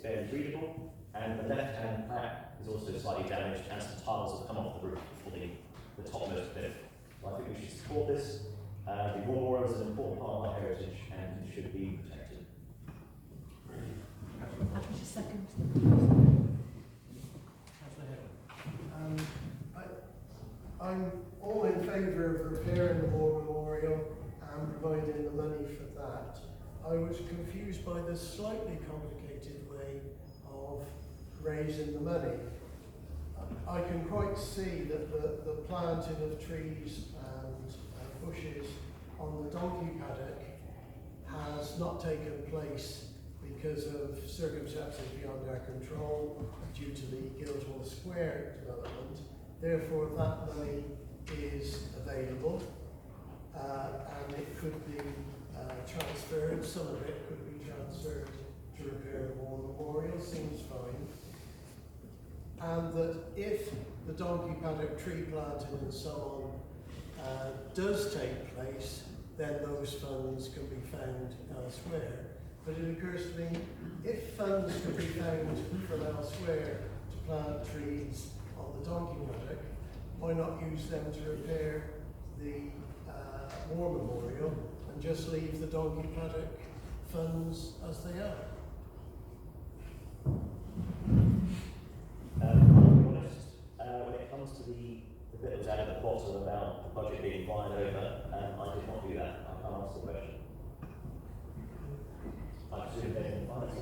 barely readable, and the left-hand back is also slightly damaged, and some tiles have come off the roof for the topmost bit. So I think we should support this. The war memorial is an important part of our heritage, and it should be protected. I'm all in favour of repairing the war memorial and providing the money for that. I was confused by the slightly complicated way of raising the money. I can quite see that the planting of trees and bushes on the donkey paddock has not taken place because of circumstances beyond our control due to the Guildhall Square development. Therefore, that money is available and it could be transferred. Some of it could be transferred to repair the war memorial, seems fine. And that if the donkey paddock tree planting and so on does take place, then those funds can be found elsewhere. But it occurs to me, if funds can be found from elsewhere to plant trees on the donkey paddock, why not use them to repair the war memorial and just leave the donkey paddock funds as they are? To be honest, when it comes to the bit that was added at the bottom about the budget being fired over, I did not do that. I can't answer the question. I presume they can find it.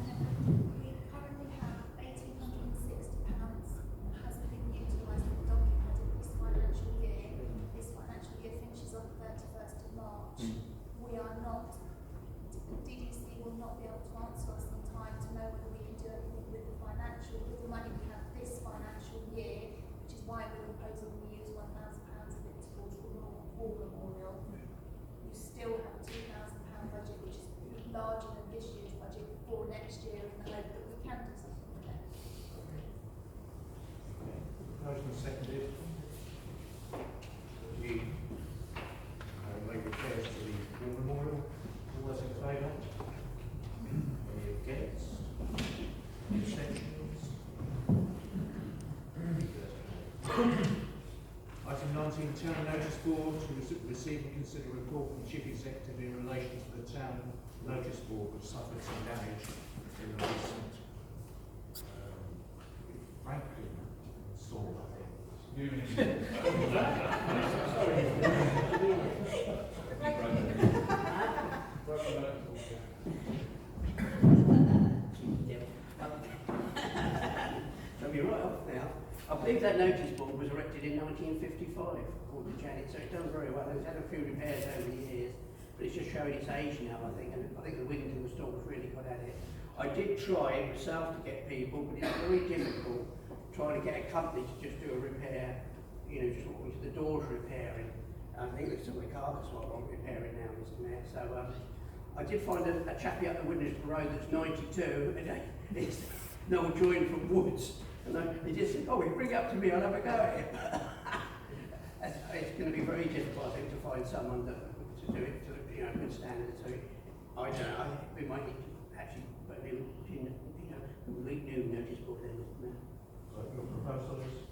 We currently have £1,860 has been utilised for the donkey paddock this financial year. This financial year finishes on the 31st of March. We are not, DDC will not be able to answer us in time to know whether we can do anything with the money we have this financial year, which is why we're proposing we use £1,000 of it towards the war memorial. You still have a £2,000 budget, which is larger than this year's budget for next year, in the hope that we can do something with it. Motion seconded. We make repairs to the war memorial. All those in favour? Any against? Any abstentions? Item 19, Town Notice Board to receive and consider a report from the Chief Executive in relation to the Town Notice Board, which suffered some damage in the recent Franklin storm, I think. So you're right off now. I believe that notice board was erected in 1955, according to Janet, so it's done very well. It's had a few repairs over the years, but it's just showing its age now, I think, and I think the wind and the storms really got at it. I did try myself to get people, but it's very difficult trying to get a company to just do a repair, you know, just what the doors repairing. I think there's some of the carpets what I'm repairing now, Mr. Mayor. So I did find a chappie up the Winchester Road that's 92, and it's no join from Woods. And they just said, oh, bring it up to me, I'll have a go at it. It's going to be very difficult, I think, to find someone that to do it to, you know, good standards. So I don't know, I think we might need to actually put a new, complete new notice board in, Mr. Mayor. So your proposal is?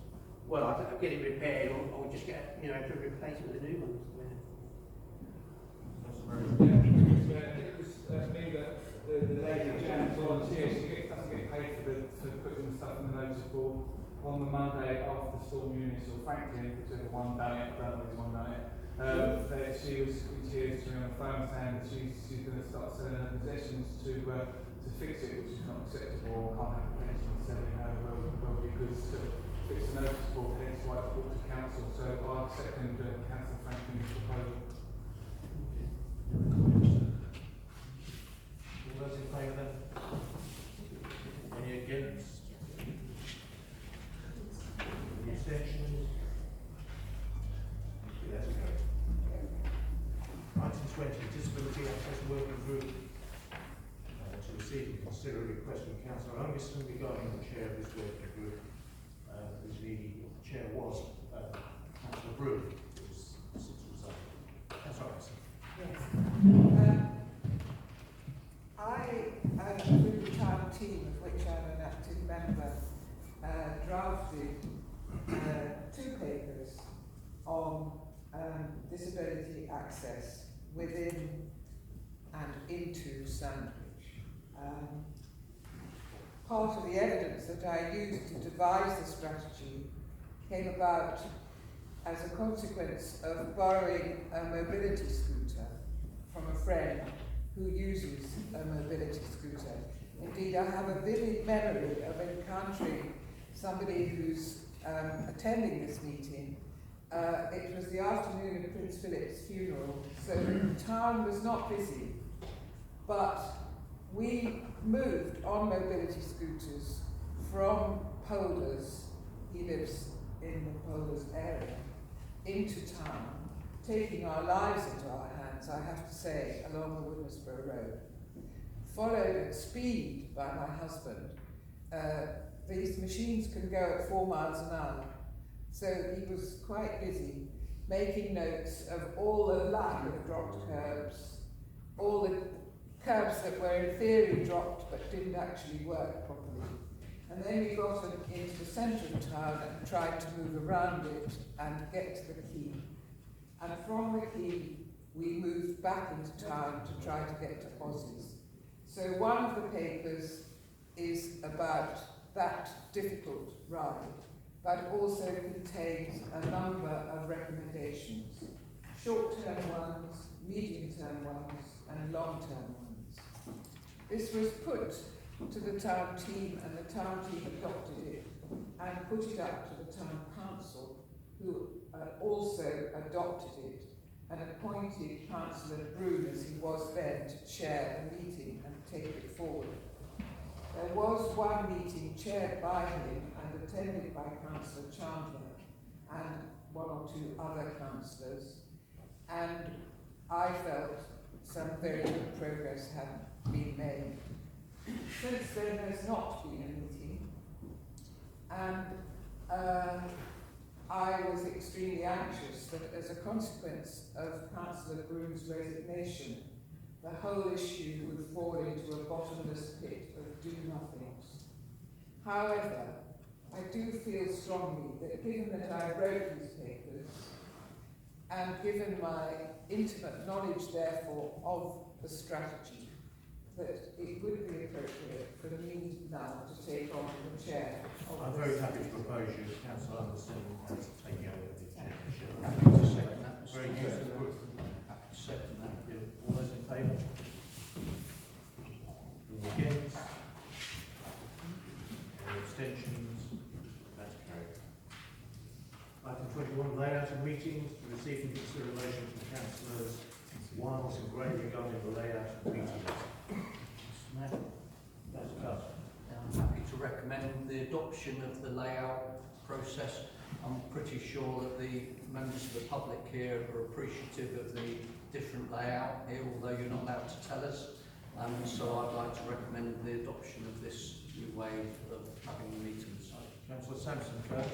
Well, I'll get it repaired, or just get, you know, to replace it with a new one, Mr. Mayor. Yeah, it was me that the lady Janet volunteered. She doesn't get paid for putting stuff in the notice board on the Monday after the storm units or Franklin, whichever one done it, I don't know which one done it. She was in tears to me on the phone saying that she's going to start selling her possessions to fix it, which is not acceptable. Can't have anything selling her well because fix the notice board, hence why it's brought to council. So I second Councillor Franklin's proposal. All those in favour then? Any against? Any abstentions? That's okay. Item 20, Disability Access Working Group to receive and consider a request from Councillor Anderson regarding the chair of this working group. The chair was Councillor Brew, who was since resigned. Councillor Anderson. Yes. I, with the on disability access within and into Sandwich. Part of the evidence that I used to devise the strategy came about as a consequence of borrowing a mobility scooter from a friend who uses a mobility scooter. Indeed, I have a vivid memory of encountering somebody who's attending this meeting. It was the afternoon of Prince Philip's funeral, so the town was not busy, but we moved on mobility scooters from Polders, he lives in the Polders area, into town, taking our lives into our hands, I have to say, along the Woodnesborough Road. Followed at speed by my husband. These machines can go at 4 miles an hour, so he was quite busy making notes of all the lack of dropped curbs, all the curbs that were in theory dropped but didn't actually work properly. And then we got into the centre of town and tried to move around it and get to the quay. And from the quay, we moved back into town to try to get to Aussie's. So one of the papers is about that difficult ride, but also contains a number of recommendations, short-term ones, medium-term ones, and long-term ones. This was put to the town team, and the town team adopted it and put it up to the town council, who also adopted it and appointed Councillor Broom, as he was then, to chair the meeting and take it forward. There was one meeting chaired by him and attended by Councillor Chandler and one or two other councillors, and I felt some very good progress had been made. Since then, there's not been a meeting, and I was extremely anxious that as a consequence of Councillor Broom's resignation, the whole issue would fall into a bottomless pit of do-nothings. However, I do feel strongly that given that I wrote these papers, and given my intimate knowledge, therefore, of the strategy, that it would be appropriate for me now to take on the chair of I'm this. very happy to propose you as Councillor Anderson as taking over the chairmanship. Happy to second that. Mr. Very Chair. useful. Happy to second that. All those in favour? Any against? Any abstentions? That's carried. Item 21, layout of meetings, to receive and consider in relation to the councillors' wants and great regarding the layout of meetings. Mayor, That's cut. I'm happy to recommend the adoption of the layout process. I'm pretty sure that the members of the public here are appreciative of the different layout here, although you're not allowed to tell us. So I'd like to recommend the adoption of this new way of having the meetings. Councillor Sampson first.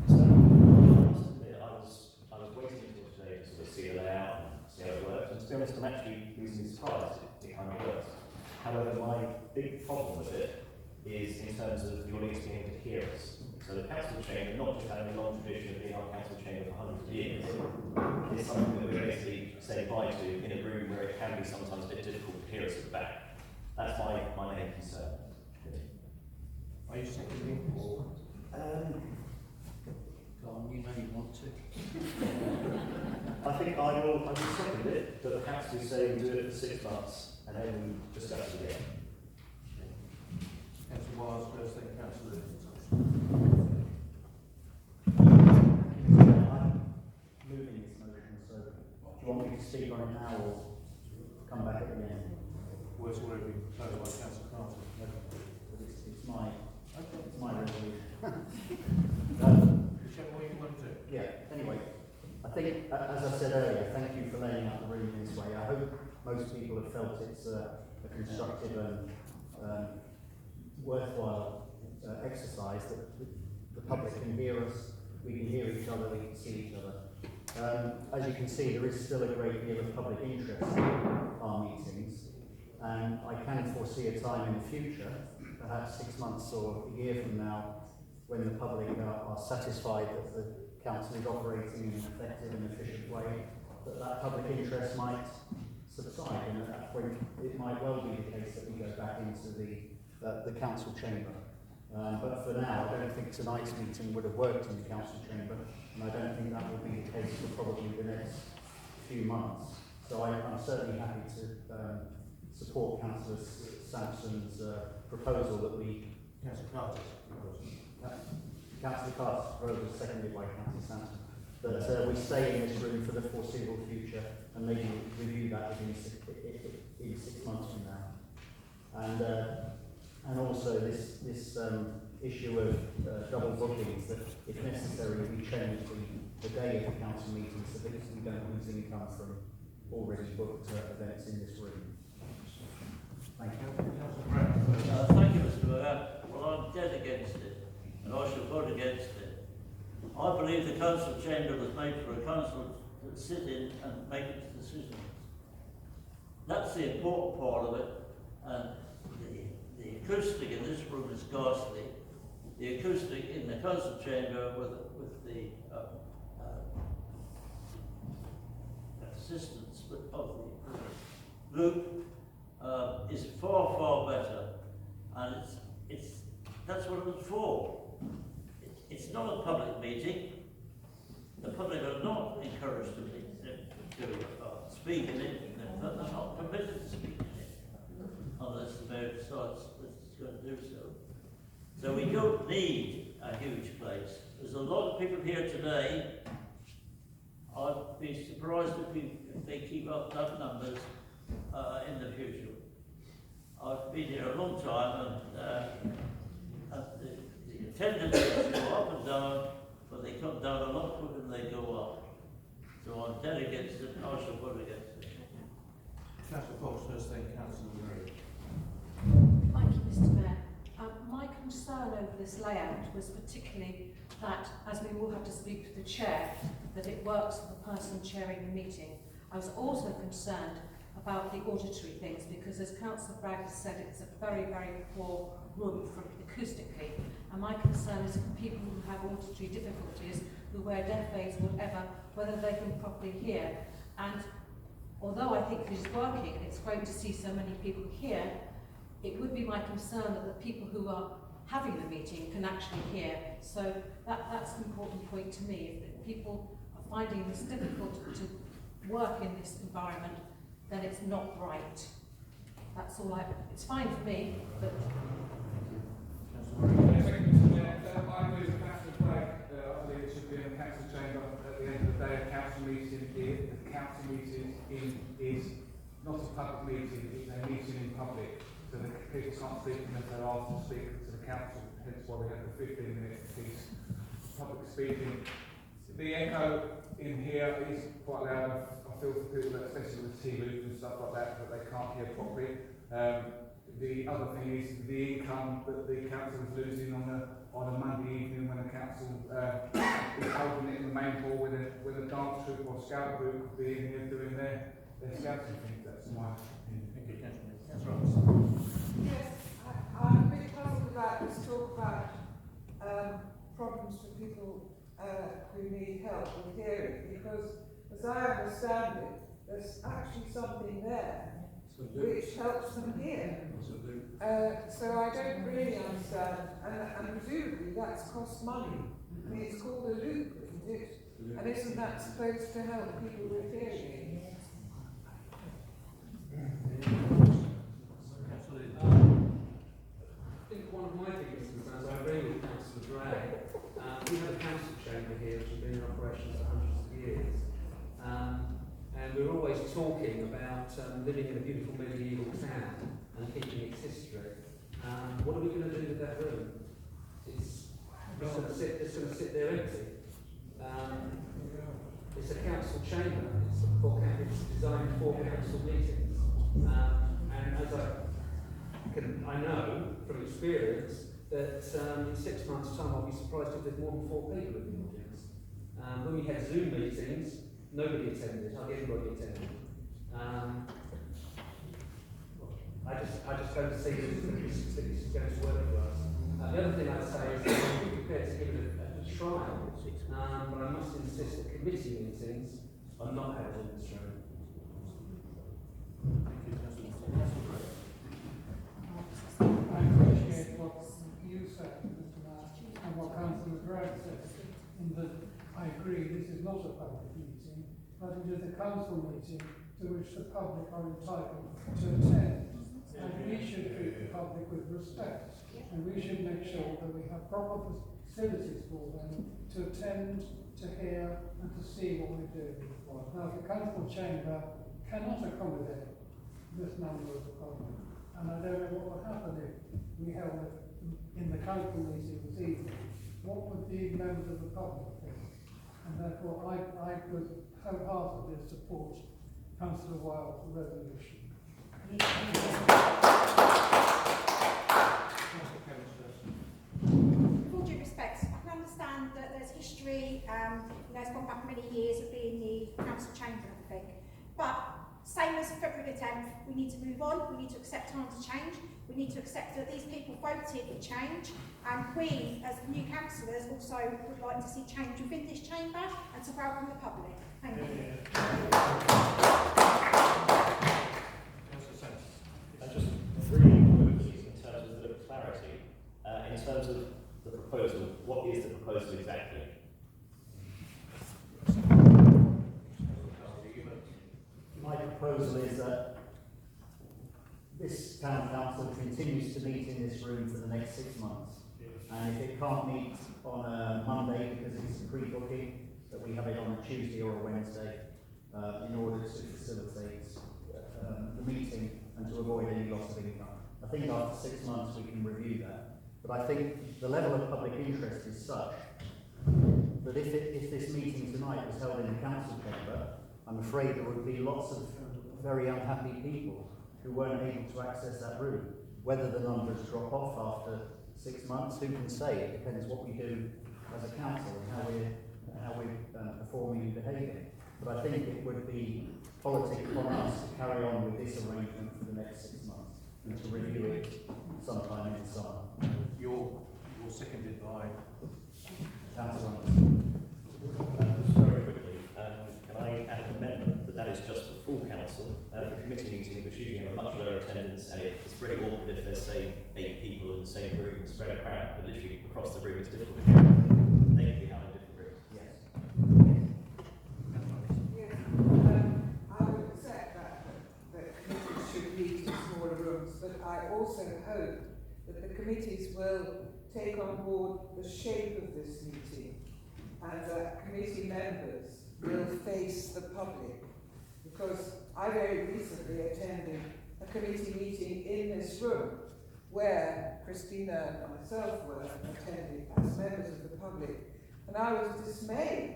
So, I must admit, I was waiting until today to sort of see the layout and see how it works. And to be honest, I'm actually reasonably surprised it kind of works. However, my big problem with it is in terms of the audience being able to hear us. So the council chamber, not just having a long tradition of being our council chamber for hundreds of years, is something that we're basically saying bye to in a room where it can be sometimes a bit difficult to hear us at the back. That's my main concern. Are you seconding or? Go on, you know you want to. I think I will second it, but perhaps we say we do it for 6 months and then we discuss it again. Councillor Wise first, then Councillor Livingston. I'm moving this motion, so do you want me to speak on it now or come back at the end? Well, it's already been proposed by Councillor Carter. It's my resolution. Whichever way you want to do. Yeah, anyway, I think, as I said earlier, thank you for laying out the room in this way. I hope most people have felt it's a constructive and worthwhile exercise, that the public can hear us, we can hear each other, we can see each other. As you can see, there is still a great deal of public interest in our meetings, and I can foresee a time in the future, perhaps 6 months or a year from now, when the public are satisfied that the council is operating in an effective and efficient way, that public interest might subside, and at that point it might well be the case that we go back into the council chamber. But for now, I don't think tonight's meeting would have worked in the council chamber, and I don't think that will be the case for probably the next few months. So I'm certainly happy to support Councillor Sampson's proposal that we... Councillor Carter's proposal. Councillor Carter's proposal, seconded by Councillor Sampson, that we stay in this room for the foreseeable future and maybe review that in 6 months from now. And also this issue of double bookings, that if necessary we change the day of the council meeting so that we don't lose income from already booked events in this room. Thank you. Thank you, Mr. Mayor. Well, I'm dead against it, and I shall vote against it. I believe the council chamber was made for a council to sit in and make its decisions. That's the important part of it, and the acoustic in this room is ghastly. The acoustic in the council chamber with the assistance of the group is far, far better, and that's what it was for. It's not a public meeting. The public are not encouraged to speak in it. They're not permitted to speak in it unless the mayor decides that it's going to do so. So we don't need a huge place. There's a lot of people here today. I'd be surprised if they keep up that numbers in the future. I've been here a long time, and the attendances go up and down, but they come down a lot quicker than they go up. So I'm dead against it, and I shall vote against it. Councillor Fox, first thing, Councillor Murray. Thank you, Mr. Mayor. My concern over this layout was particularly that, as we all have to speak to the chair, that it works for the person chairing the meeting. I was also concerned about the auditory things, because as Councillor Bragg has said, it's a very, very poor room from acoustically. And my concern is for people who have auditory difficulties, who wear deaf aids, whatever, whether they can properly hear. And although I think it is working, it's great to see so many people here, it would be my concern that the people who are having the meeting can actually hear. So that's an important point to me. If people are finding this difficult to work in this environment, then it's not right. That's all it's fine for me, but... Thank you, Mr. Mayor. I agree with Councillor Bragg. I believe it should be in the council chamber. At the end of the day, a council meeting is not a public meeting, it's a meeting in public. So the people can't speak unless they're asked to speak to the council, hence why we have the 15-minute piece public speaking. The echo in here is quite loud. I feel for people, especially with T-Loop and stuff like that they can't hear properly. The other thing is the income that the council is losing on a Monday evening when the council is holding it in the main hall with a dance troupe or scout group being here doing their scouting thing. That's my opinion. Thank you, Councillor Roberts. Yes, I'm a bit puzzled about this talk about problems for people who need help with hearing, because as I understand it, there's actually something there which helps them hear. So I don't really understand, and presumably that's cost money. I mean, it's called a loop, isn't it? And isn't that supposed to help people with hearing? I think one of my biggest concerns, I agree with Councillor Bragg, we have a council chamber here which has been in operation for hundreds of years, and we're always talking about living in a beautiful medieval town and keeping its history. What are we going to do with that room? It's going to sit there empty. It's a council chamber. It's designed for council meetings. And as I know from experience that in 6 months' time I'll be surprised if there's more than 4 people in the audience. When we had Zoom meetings, nobody attended, hardly anybody attended. I just don't see that this is going to work for us. The other thing I'd say is that we're prepared to give it a trial, but I must insist that committee meetings are not held in this room. I appreciate what you said, Mr. Mayor, and what Councillor Gregg said, in that I agree this is not a public meeting, but it is a council meeting to which the public are entitled to attend. And we should treat the public with respect, and we should make sure that we have proper facilities for them to attend, to hear, and to see what we're doing. Now, the council chamber cannot accommodate this number of the public, and I don't know what would happen if we held it in the council meeting this evening. What would the members of the public think? And therefore, I would wholeheartedly support Councillor Wild's resolution. With all due respect, I can understand that there's history, it's gone back many years of being the council chamber and everything. But same as February the 10th, we need to move on, we need to accept time to change, we need to accept that these people voted for change, and we, as new councillors, also would like to see change within this chamber and to welcome the public. Thank you. And just really quickly, in terms of a bit of clarity, in terms of the proposal, what is the proposal exactly? My proposal is that this town council continues to meet in this room for the next 6 months. And if it can't meet on a Monday because it's a pre-booking, that we have it on a Tuesday or a Wednesday in order to facilitate the meeting and to avoid any loss of income. I think after 6 months we can review that. But I think the level of public interest is such that if this meeting tonight was held in the council chamber, I'm afraid there would be lots of very unhappy people who weren't able to access that room. Whether the numbers drop off after 6 months, who can say? It depends what we do as a council and how we're performing and behaving. But I think it would be politic on us to carry on with this arrangement for the next 6 months and to review it sometime in the summer. You're seconded by Councillor Just very quickly, can I add an amendment that is just for full council, for committee meeting, which usually have a much lower attendance, and it's very awkward if there's, say, 8 people in the same room and spread apart, but literally across the room it's difficult to hear. They can be having different rooms. Yes. Yes, I would accept that committees should meet in smaller rooms, but I also hope that the committees will take on board the shape of this meeting and that committee members will face the public. Because I very recently attended a committee meeting in this room where Christina and myself were attending as members of the public, and I was dismayed.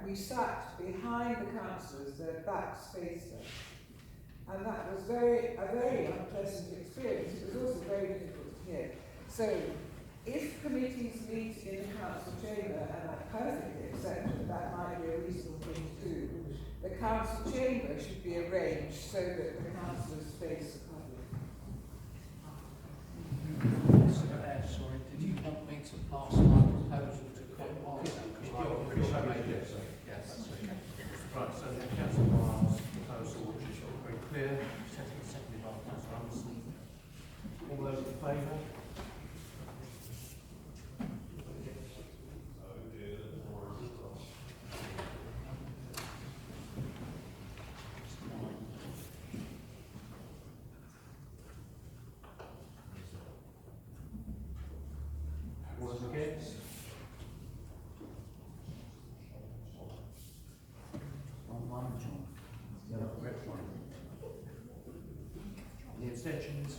We sat behind the councillors, their backs faced us, and that was a very unpleasant experience. It was also very difficult to hear. So, if committees meet in the council chamber, and I perfectly accept that that might be a reasonable thing to do, the council chamber should be arranged so that the councillors face the public. Sorry, did you want me to pass my proposal to Councillor? Yes. Right, so the Councillor Wiles' proposal, which is very clear, seconded by Councillor Anderson. All those in favour? All those against? Any abstentions?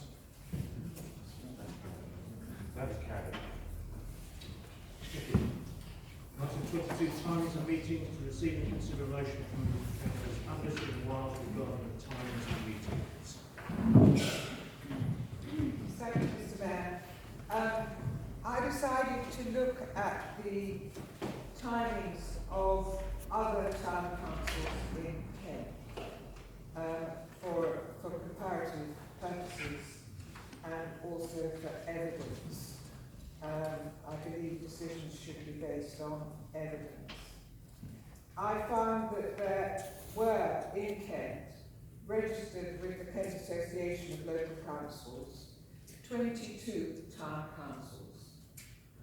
That's carried. Item 22, timings of meetings to receive and consideration from Councillors Anderson and Wiles regarding the timings of meetings. Thank you, Mr. Mayor. I decided to look at the timings of other town councils in Kent for comparative purposes and also for evidence. I believe decisions should be based on evidence. I found that there were in Kent, registered with the Kent Association of Local Councils, 22 town councils.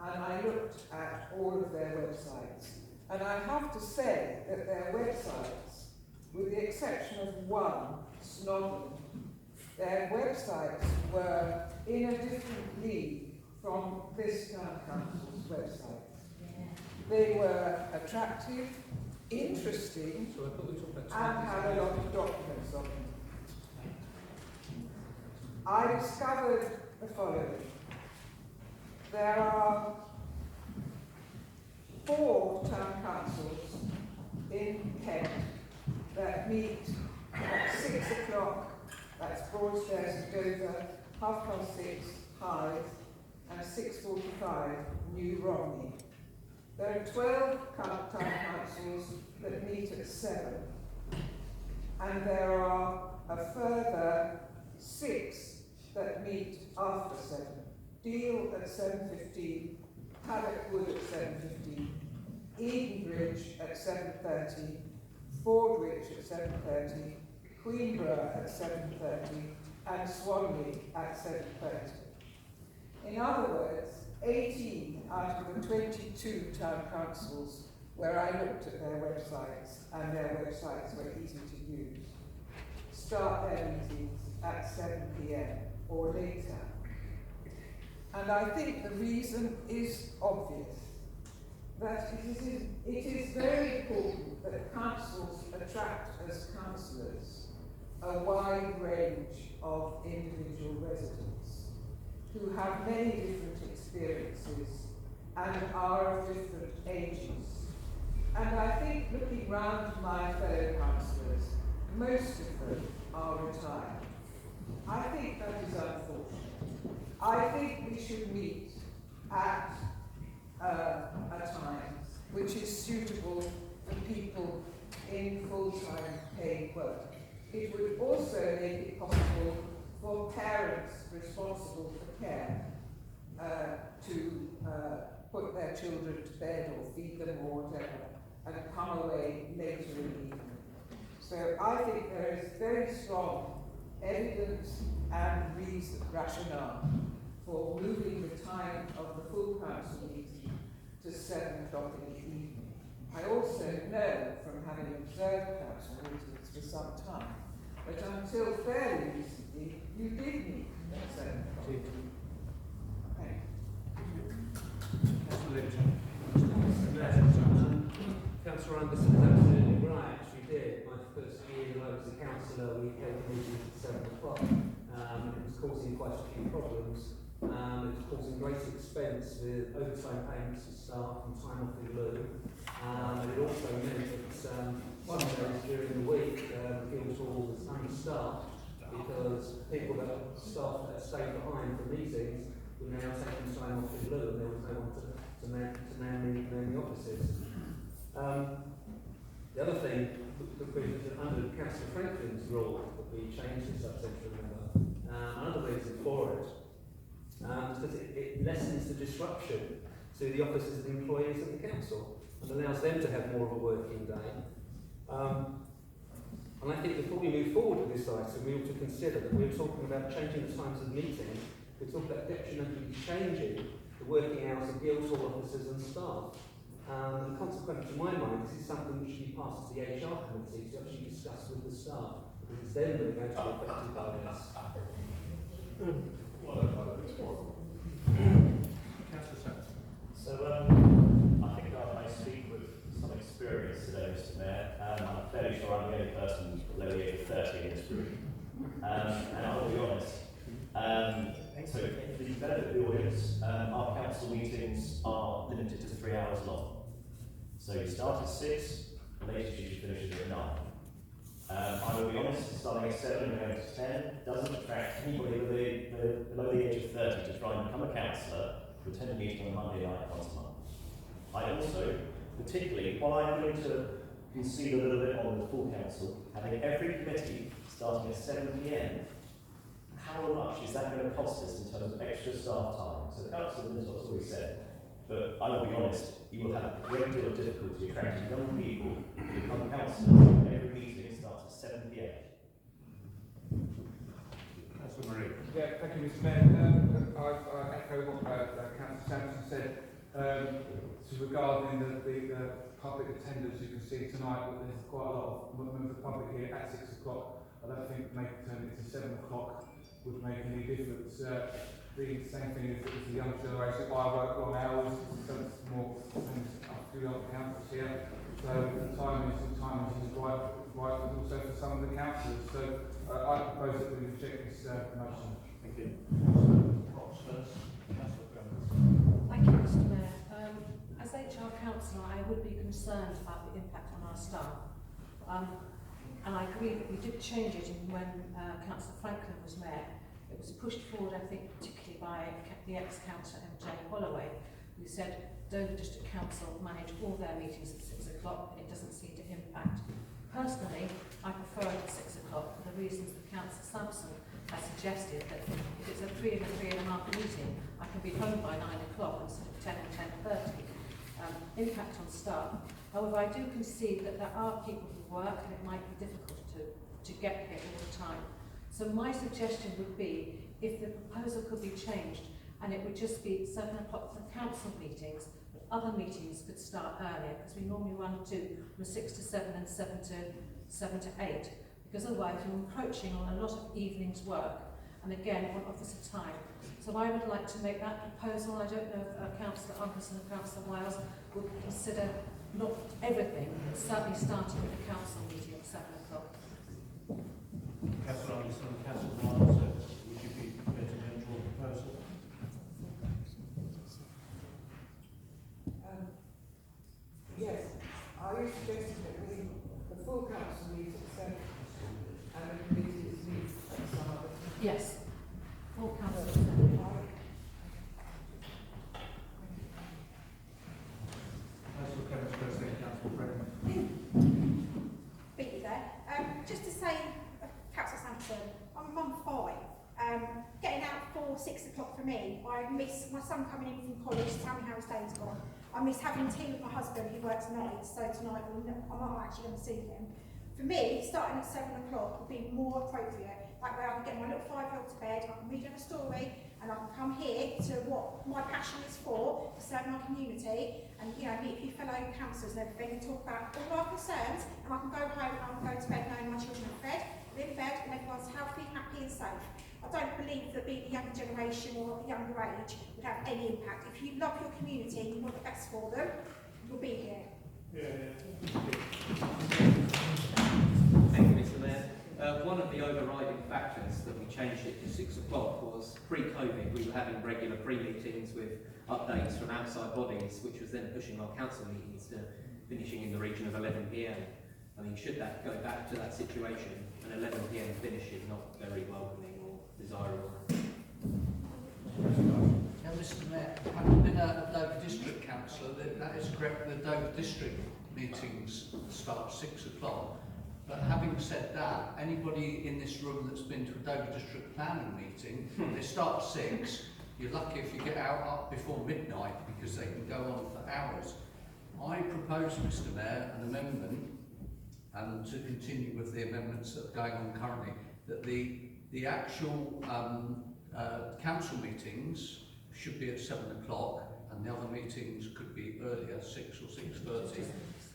And I looked at all of their websites. And I have to say that their websites, with the exception of one, Snodden, their websites were in a different league from this town council's website. They were attractive, interesting, and had a lot of documents on them. I discovered the following. There are 4 town councils in Kent that meet at 6 o'clock, that's Broadstairs and Dover, 6:30 Hythe, and 6:45 New Romney. There are 12 town councils that meet at 7, and there are a further 6 that meet after 7. Deal at 7:15, Paddock Wood at 7:15, Edenbridge at 7:30, Fordwich at 7:30, Queenborough at 7:30, and Swanley at 7:30. In other words, 18 out of the 22 town councils where I looked at their websites, and their websites were easy to use, start their meetings at 7 p.m. or later. And I think the reason is obvious, that it is very important that councils attract as councillors a wide range of individual residents who have many different experiences and are of different ages. And I think, looking round my fellow councillors, most of them are retired. I think that is unfortunate. I think we should meet at a time which is suitable for people in full-time paid work. It would also make it possible for parents responsible for care to put their children to bed or feed them or whatever, and come away later in the evening. So I think there is very strong evidence and reason, rationale, for moving the time of the full council meeting to 7 o'clock in the evening. I also know, from having observed council meetings for some time, that until fairly recently, you did meet at 7 o'clock. Thank you. Councillor Anderson is absolutely right, she did. My first year I was a councillor, we held meetings at 7 o'clock. It was causing quite a few problems. It was causing great expense with overtime payments to staff and time off in lieu. And it also meant that some days during the week, Guildhall was understaffed because people staff that stayed behind for meetings were now taking time off in lieu, and there was no one to man the offices. The other thing, under Councillor Franklin's rule, that we changed this subsection, remember, another reason for it, because it lessens the disruption to the officers and employees of the council and allows them to have more of a working day. And I think before we move forward with this item, we ought to consider that we're talking about changing the times of meetings. We're talking about detrimentally changing the working hours of Guildhall officers and staff. And consequently, to my mind, this is something which should be passed to the HR committee to actually discuss with the staff, because it's them that are going to be affected by this. So, I think I speak with some experience today, Mr. Mayor. I'm fairly sure I'm the only person below the age of 30 in this room. And I'll be honest. So, for the benefit of the audience, our council meetings are limited to 3 hours long. So you start at 6, the latest you should finish at 9. I will be honest, starting at 7 and going to 10 doesn't attract anybody below the age of 30 to try and become a councillor to attend a meeting on a Monday night once a month. I also, particularly, while I'm going to concede a little bit on the full council, having every committee starting at 7 p.m, how much is that going to cost us in terms of extra staff times? So the council has always said, but I will be honest, you will have a great deal of difficulty attracting young people to become councillors when every meeting starts at 7 p.m. Councillor Marie. Yeah, thank you, Mr. Mayor. I echo what Councillor Sampson said regarding the public attendance. You can see tonight that there's quite a lot of members of the public here at 6 o'clock. I don't think turning it to 7 o'clock would make any difference. The same thing as the young generation. I work long hours, so it's more a few other councils here. So the timing is right, but also for some of the councillors. So I propose that we reject this motion. Thank you. Thank you, Mr. Mayor. As HR councillor, I would be concerned about the impact on our staff. And I agree that we did change it when Councillor Franklin was mayor. It was pushed forward, I think, particularly by the ex-councillor MJ Holloway, who said Dover District Council manage all their meetings at 6 o'clock. It doesn't seem to impact. Personally, I prefer it at 6 o'clock for the reasons that Councillor Sampson has suggested, that if it's a 3 and a 3.5 meeting, I can be home by 9 o'clock instead of 10 and 10:30. Impact on staff. However, I do concede that there are people who work and it might be difficult to get here all the time. So my suggestion would be, if the proposal could be changed and it would just be 7 o'clock for council meetings, but other meetings could start earlier, because we normally run from 6 to 7 and 7 to 8, because otherwise you're encroaching on a lot of evenings work, and again on officer time. So I would like to make that proposal. I don't know if Councillor Anderson and Councillor Wiles would consider not everything, but certainly starting with the council meeting at 7 o'clock. Councillor Anderson and Councillor Wiles, would you be prepared to make your proposal? Yes, are you suggesting that the full council meets at 7 and the committees meet at some other time? Yes, full council at 7. Councillor Clements, first thing, Councillor Brennan. Beat you there. Just to say, Councillor Sampson, I'm mum 5. Getting out for 6 o'clock for me, I miss my son coming in from college, tell me how his day's gone. I miss having tea with my husband who works nights, so tonight I'm not actually going to see him. For me, starting at 7 o'clock would be more appropriate. That way I can get my little 5-year-old to bed, I can read him a story, and I can come here to what my passion is for, to serve my community, and meet a few fellow councillors and everything, and talk about all our concerns, and I can go home and I can go to bed knowing my children are fed, live fed, and everyone's healthy, happy and safe. I don't believe that being the younger generation or the younger age would have any impact. If you love your community and you want the best for them, you'll be here. Thank you, Mr. Mayor. One of the overriding factors that we changed it to 6 o'clock was pre-COVID. We were having regular pre-meetings with updates from outside bodies, which was then pushing our council meetings to finishing in the region of 11 p.m. I mean, should that go back to that situation, an 11 p.m. finish is not very welcoming or desirable. Now, Mr. Mayor, having been a Dover District Councillor, that is correct, the Dover District meetings start at 6 o'clock. But having said that, anybody in this room that's been to a Dover District planning meeting, they start at 6. You're lucky if you get out up before midnight, because they can go on for hours. I propose, Mr. Mayor, an amendment, and to continue with the amendments that are going on currently, that the actual council meetings should be at 7 o'clock, and the other meetings could be earlier, 6 or 6:30,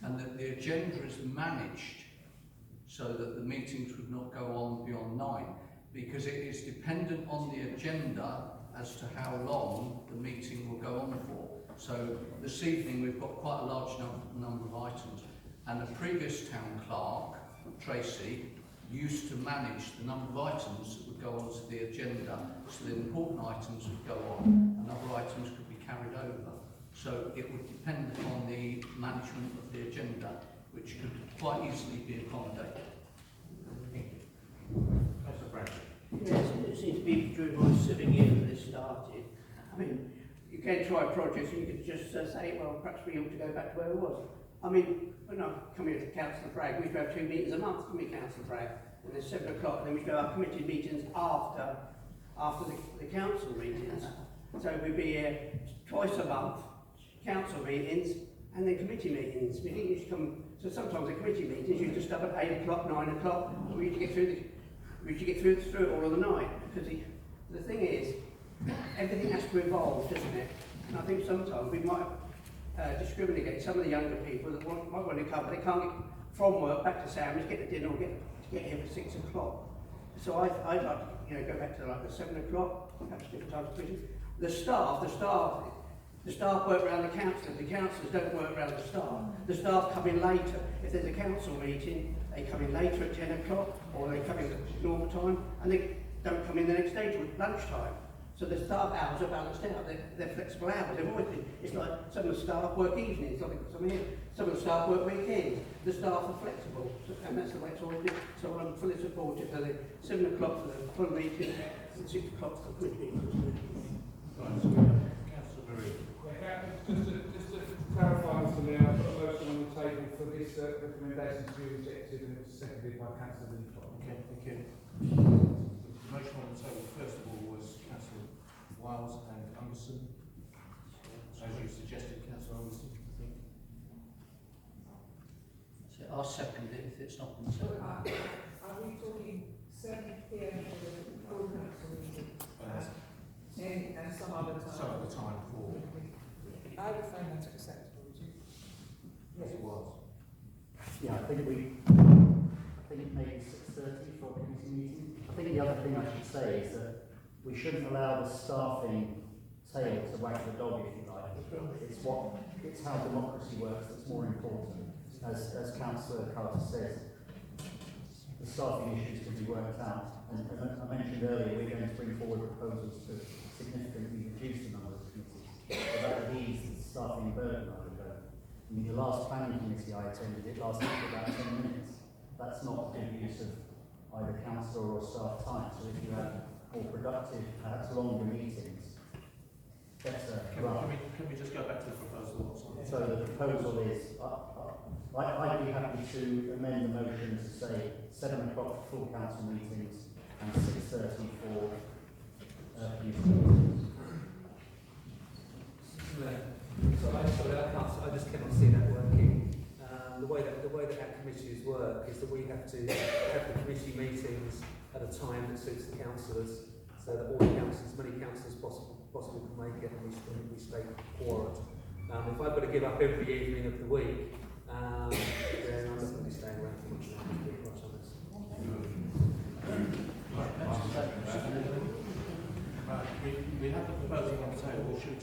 and that the agenda is managed so that the meetings would not go on beyond 9, because it is dependent on the agenda as to how long the meeting will go on for. So this evening we've got quite a large number of items, and the previous town clerk, Tracy, used to manage the number of items that would go onto the agenda, so the important items would go on and other items could be carried over. So it would depend upon the management of the agenda, which could quite easily be accommodated. Councillor Brennan. Yes, it seems to be during my sitting here that this started. I mean, you can try projects and you could just say, well, perhaps we ought to go back to where it was. I mean, when I come here to Councillor Bragg, we used to have 2 meetings a month, didn't we, Councillor Bragg? And then 7 o'clock, and then we used to have our committee meetings after the council meetings. So we'd be here twice a month, council meetings, and then committee meetings. We didn't used to come, so sometimes the committee meetings you just stop at 8 o'clock, 9 o'clock, and we used to get through it all of the night. Because the thing is, everything has to evolve, doesn't it? And I think sometimes we might discriminate against some of the younger people that might want to come, but they can't get from work back to Sandwich, get the dinner, or get here for 6 o'clock. So I'd like to, go back to like the 7 o'clock, perhaps different times of prison. The staff work around the councillors. The councillors don't work around the staff. The staff come in later. If there's a council meeting, they come in later at 10 o'clock, or they come in at normal time, and they don't come in the next day till lunchtime. So the staff hours are balanced out. They're flexible hours. They've always been. It's like some of the staff work evenings, like some here. Some of the staff work weekends. The staff are flexible, and that's the way it's always been. So I'm fully supportive of the 7 o'clock for the full meeting, and 6 o'clock for the committee meeting. Right, so Councillor Marie. Just to clarify, Mr. Mayor, I've got a motion on the table for this recommendation to be rejected, and it was seconded by Councillor Lincoln. Okay, thank you. The motion on the table, first of all, was Councillor Wiles and Anderson. As you suggested, Councillor Anderson, I think. So I'll second it if it's not been So seconded. are we talking 7 p.m. for the full council meeting? And some other time? Some of the time for. I would find that acceptable, would you? Yes, it was. Yeah, I think maybe 6:30 for a committee meeting. I think the other thing I should say is that we shouldn't allow the staffing tail to wag the dog, if you like. It's how democracy works that's more important. As Councillor Carter says, the staffing issues can be worked out. And I mentioned earlier, we're going to bring forward proposals to significantly reduce the number of committees. So that would ease the staffing burden, I would go. I mean, the last planning committee I attended, it lasted for about 10 minutes. That's not good use of either councillor or staff time. So if you have more productive, perhaps longer meetings, better run. Can we just go back to the proposal? So the proposal is, I'd be happy to amend the motion to say 7 o'clock for full council meetings and 6:30 for committee meetings. I just cannot see that working. The way that our committees work is that we have to have the committee meetings at a time that suits the councillors, so that all the councillors, as many councillors possible can make it, and we stay quorate. If I've got to give up every evening of the week, then I'm not going to be staying around for much longer, to be quite honest. We have the proposal on the table. Should we